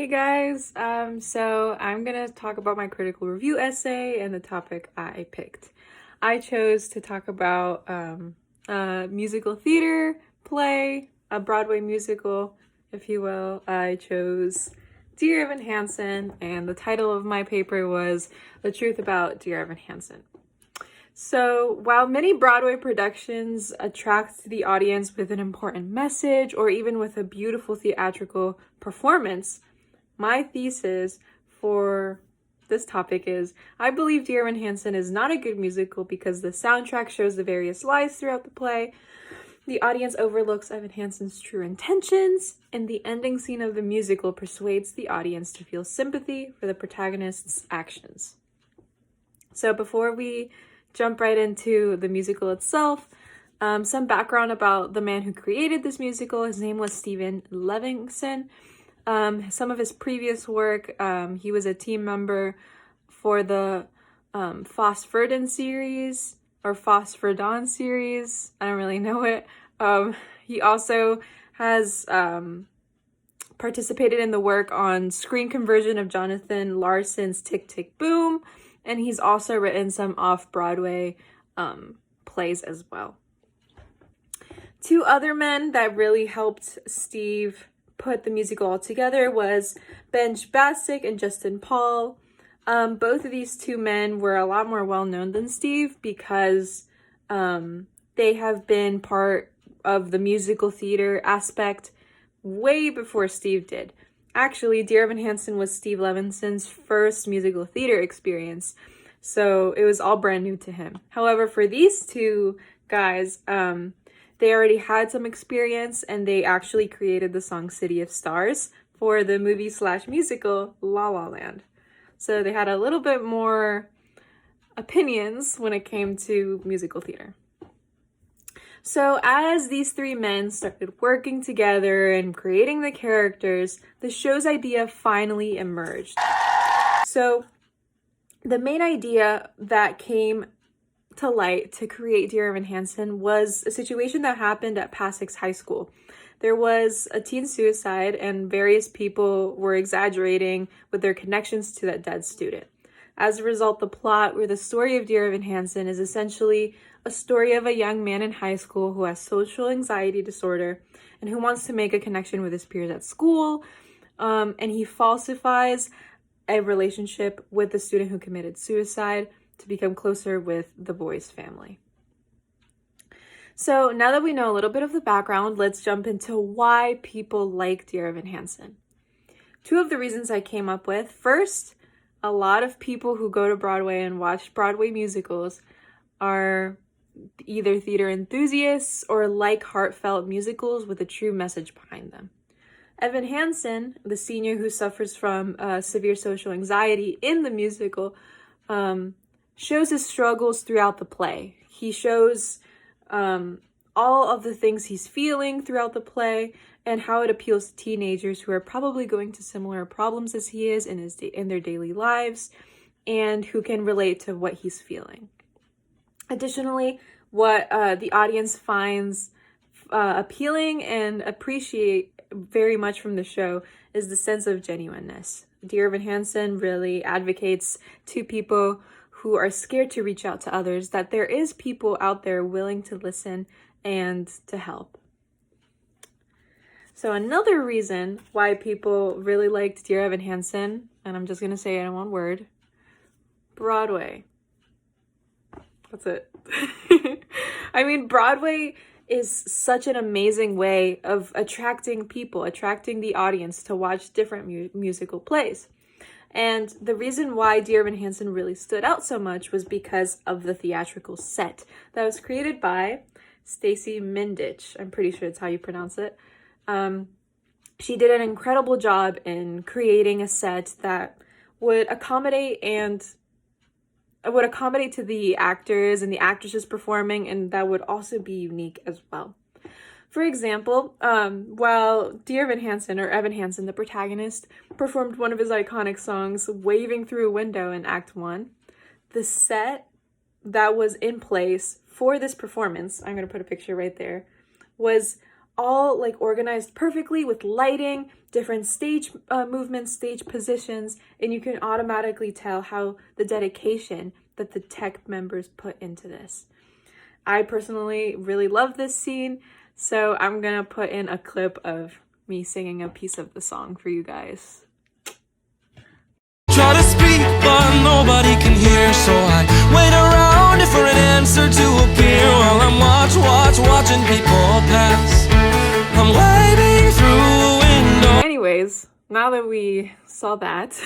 Hey guys, so I'm gonna talk about my critical review essay and the topic I picked. I chose to talk about a musical theater play, a Broadway musical, if you will. I chose Dear Evan Hansen, and the title of my paper was The Truth About Dear Evan Hansen. So, while many Broadway productions attract the audience with an important message or even with a beautiful theatrical performance, my thesis for this topic is I believe Dear Evan Hansen is not a good musical because the soundtrack shows the various lies throughout the play. The audience overlooks Evan Hansen's true intentions, and the ending scene of the musical persuades the audience to feel sympathy for the protagonist's actions. So before we jump right into the musical itself, some background about the man who created this musical. His name was Stephen Levinson. Some of his previous work, he was a team member for the Phospherdon series or Phospherdon series. I don't really know it. He also has participated in the work on screen conversion of Jonathan Larson's Tick, Tick, Boom. And he's also written some off-Broadway plays as well. Two other men that really helped Steve put the musical all together was Benj Bassick and Justin Paul. Both of these two men were a lot more well-known than Steve because they have been part of the musical theater aspect way before Steve did. Actually, Dear Evan Hansen was Steve Levinson's first musical theater experience, so it was all brand new to him. However, for these two guys, they already had some experience, and they actually created the song City of Stars for the movie/musical La La Land. So they had a little bit more opinions when it came to musical theater. So as these three men started working together and creating the characters, the show's idea finally emerged. So the main idea that came to light to create Dear Evan Hansen was a situation that happened at Passax High School. There was a teen suicide and various people were exaggerating with their connections to that dead student. As a result, the plot or the story of Dear Evan Hansen is essentially a story of a young man in high school who has social anxiety disorder and who wants to make a connection with his peers at school, and he falsifies a relationship with the student who committed suicide to become closer with the boy's family. So now that we know a little bit of the background, let's jump into why people like Dear Evan Hansen. Two of the reasons I came up with. First, a lot of people who go to Broadway and watch Broadway musicals are either theater enthusiasts or like heartfelt musicals with a true message behind them. Evan Hansen, the senior who suffers from severe social anxiety in the musical, shows his struggles throughout the play. He shows all of the things he's feeling throughout the play and how it appeals to teenagers who are probably going to similar problems as he is in their daily lives and who can relate to what he's feeling. Additionally, what the audience finds appealing and appreciate very much from the show is the sense of genuineness. Dear Evan Hansen really advocates to people who are scared to reach out to others that there is people out there willing to listen and to help. So another reason why people really liked Dear Evan Hansen, and I'm just going to say it in one word, Broadway. That's it. I mean, Broadway is such an amazing way of attracting people, attracting the audience to watch different musical plays. And the reason why Dear Evan Hansen really stood out so much was because of the theatrical set that was created by Stacy Mindich. I'm pretty sure it's how you pronounce it. She did an incredible job in creating a set that would accommodate to the actors and the actresses performing, and that would also be unique as well. For example, while Dear Evan Hansen, or Evan Hansen, the protagonist, performed one of his iconic songs, Waving Through a Window in Act 1, the set that was in place for this performance, I'm going to put a picture right there, was all like organized perfectly with lighting, different stage movements, stage positions, and you can automatically tell how the dedication that the tech members put into this. I personally really love this scene, so I'm gonna put in a clip of me singing a piece of the song for you guys. Try to speak, but nobody can hear, so I wait around for an answer to appear while I'm watching people pass. I'm waiting through a window. Anyways, now that we saw that,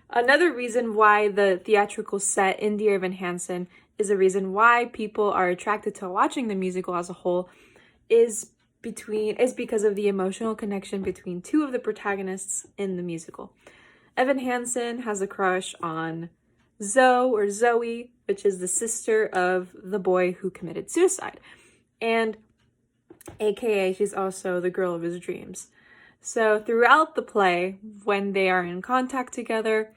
another reason why the theatrical set in Dear Evan Hansen is a reason why people are attracted to watching the musical as a whole is because of the emotional connection between two of the protagonists in the musical. Evan Hansen has a crush on Zoe, which is the sister of the boy who committed suicide. And AKA, she's also the girl of his dreams. So throughout the play, when they are in contact together,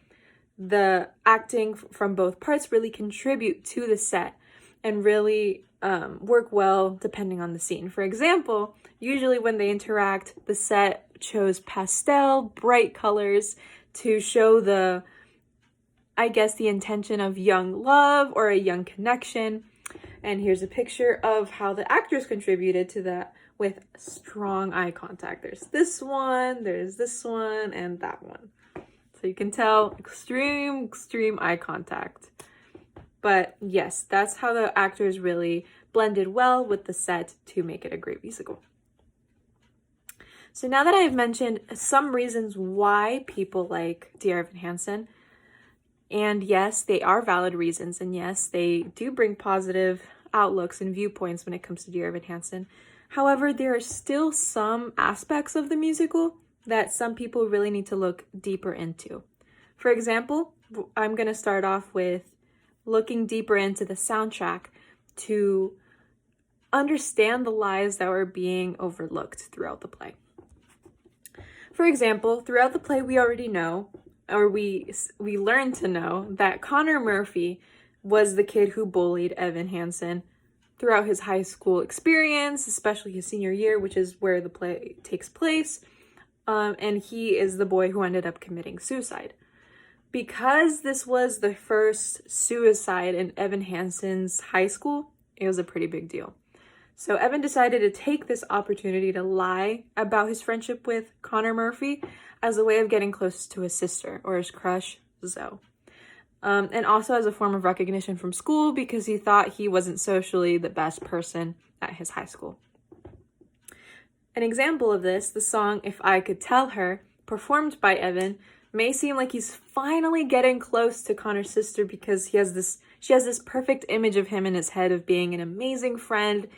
the acting from both parts really contribute to the set and really work well depending on the scene. For example, usually when they interact, the set chose pastel, bright colors to show the intention of young love or a young connection. And here's a picture of how the actors contributed to that with strong eye contact. There's this one, and that one. So you can tell extreme eye contact. But yes, that's how the actors really blended well with the set to make it a great musical. So now that I've mentioned some reasons why people like Dear Evan Hansen, and yes, they are valid reasons, and yes, they do bring positive outlooks and viewpoints when it comes to Dear Evan Hansen. However, there are still some aspects of the musical that some people really need to look deeper into. For example, I'm going to start off with looking deeper into the soundtrack to understand the lies that were being overlooked throughout the play. For example, throughout the play, we already know, or we learn to know, that Connor Murphy was the kid who bullied Evan Hansen throughout his high school experience, especially his senior year, which is where the play takes place. And he is the boy who ended up committing suicide. Because this was the first suicide in Evan Hansen's high school, it was a pretty big deal. So Evan decided to take this opportunity to lie about his friendship with Connor Murphy as a way of getting close to his sister, or his crush, Zoe. And also as a form of recognition from school, because he thought he wasn't socially the best person at his high school. An example of this, the song If I Could Tell Her, performed by Evan, may seem like he's finally getting close to Connor's sister because she has this perfect image of him in his head of being an amazing friend,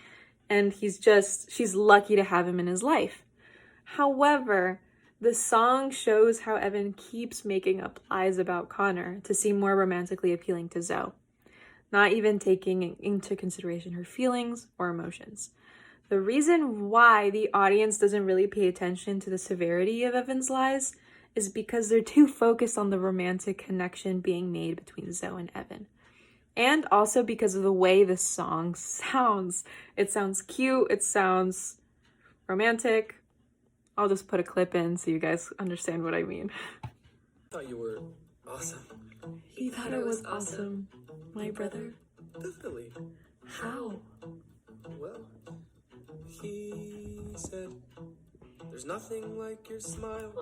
and she's lucky to have him in his life. However, the song shows how Evan keeps making up lies about Connor to seem more romantically appealing to Zoe, not even taking into consideration her feelings or emotions. The reason why the audience doesn't really pay attention to the severity of Evan's lies is because they're too focused on the romantic connection being made between Zoe and Evan. And also because of the way the song sounds. It sounds cute, it sounds romantic. I'll just put a clip in so you guys understand what I mean. I thought you were awesome. He thought it was awesome, my brother. Definitely. How? Well, he said, there's nothing like your smile.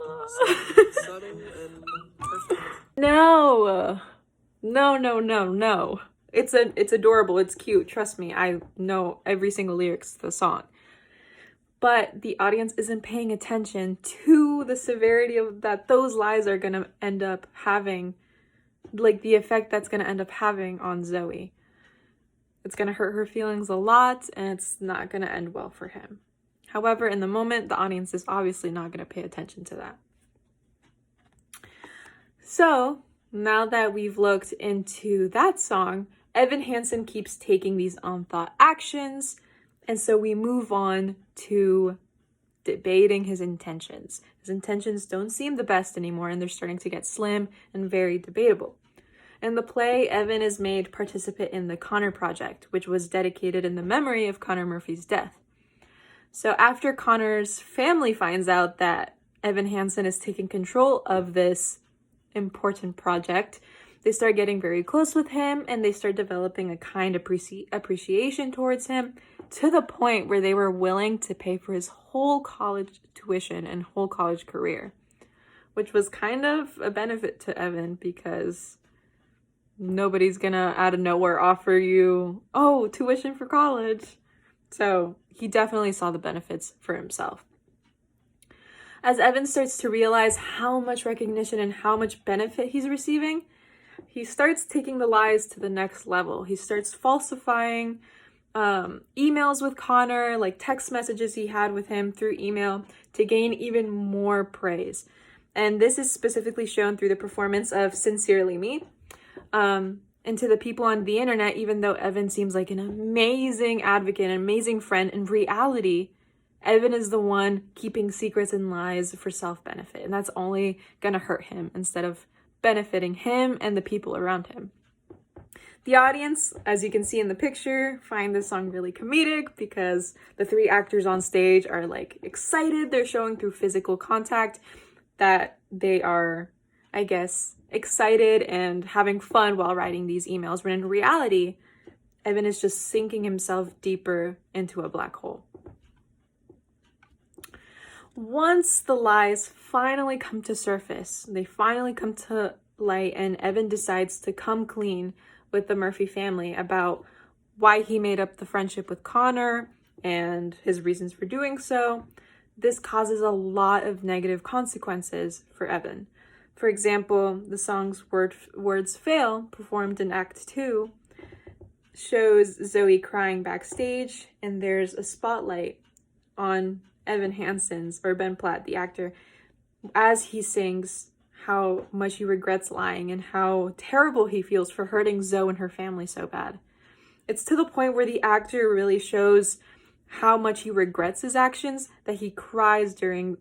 Subtle and perfect. No. It's adorable. It's cute. Trust me. I know every single lyrics to the song. But the audience isn't paying attention to the severity of that those lies are going to end up having, like the effect that's going to end up having on Zoe. It's going to hurt her feelings a lot, and it's not going to end well for him. However, in the moment, the audience is obviously not going to pay attention to that. So, now that we've looked into that song, Evan Hansen keeps taking these unthought actions, and so we move on to debating his intentions. His intentions don't seem the best anymore, and they're starting to get slim and very debatable. In the play, Evan is made participant in the Connor Project, which was dedicated in the memory of Connor Murphy's death. So after Connor's family finds out that Evan Hansen is taking control of this important project, they start getting very close with him, and they start developing a kind of appreciation towards him, to the point where they were willing to pay for his whole college tuition and whole college career, which was kind of a benefit to Evan, because nobody's gonna out of nowhere offer you, oh, tuition for college. So he definitely saw the benefits for himself. As Evan starts to realize how much recognition and how much benefit he's receiving, he starts taking the lies to the next level. He starts falsifying emails with Connor, like text messages he had with him through email, to gain even more praise. And this is specifically shown through the performance of Sincerely Me. And to the people on the internet, even though Evan seems like an amazing advocate, an amazing friend, in reality, Evan is the one keeping secrets and lies for self-benefit. And that's only gonna hurt him instead of benefiting him and the people around him. The audience, as you can see in the picture, find this song really comedic, because the three actors on stage are like excited. They're showing through physical contact that they are, I guess, excited and having fun while writing these emails, when in reality, Evan is just sinking himself deeper into a black hole. Once the lies finally come to surface, they finally come to light, and Evan decides to come clean with the Murphy family about why he made up the friendship with Connor and his reasons for doing so. This causes a lot of negative consequences for Evan. For example, the song's Words Fail, performed in Act 2, shows Zoe crying backstage, and there's a spotlight on Evan Hansen's, or Ben Platt, the actor, as he sings how much he regrets lying and how terrible he feels for hurting Zoe and her family so bad. It's to the point where the actor really shows how much he regrets his actions that he cries during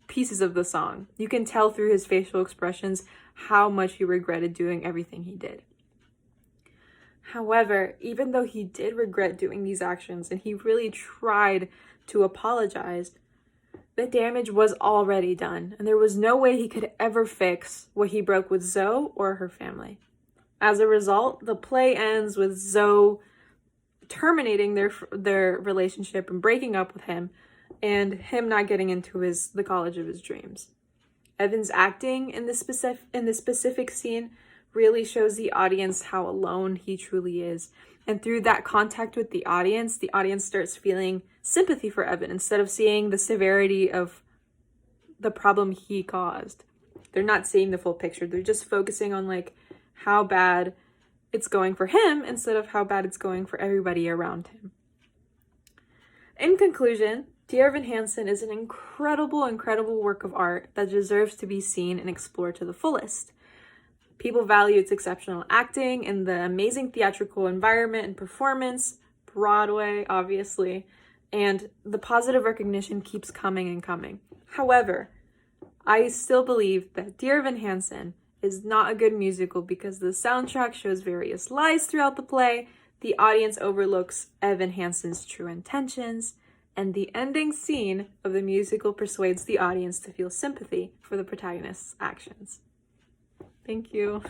pieces of the song. You can tell through his facial expressions how much he regretted doing everything he did. However, even though he did regret doing these actions and he really tried to apologize, the damage was already done, and there was no way he could ever fix what he broke with Zoe or her family. As a result, the play ends with Zoe terminating their relationship and breaking up with him, and him not getting into the college of his dreams. Evan's acting in this specific scene really shows the audience how alone he truly is. And through that contact with the audience starts feeling sympathy for Evan instead of seeing the severity of the problem he caused. They're not seeing the full picture. They're just focusing on like how bad it's going for him instead of how bad it's going for everybody around him. In conclusion, Dear Evan Hansen is an incredible, incredible work of art that deserves to be seen and explored to the fullest. People value its exceptional acting and the amazing theatrical environment and performance, Broadway, obviously, and the positive recognition keeps coming and coming. However, I still believe that Dear Evan Hansen is not a good musical because the soundtrack shows various lies throughout the play, the audience overlooks Evan Hansen's true intentions, and the ending scene of the musical persuades the audience to feel sympathy for the protagonist's actions. Thank you.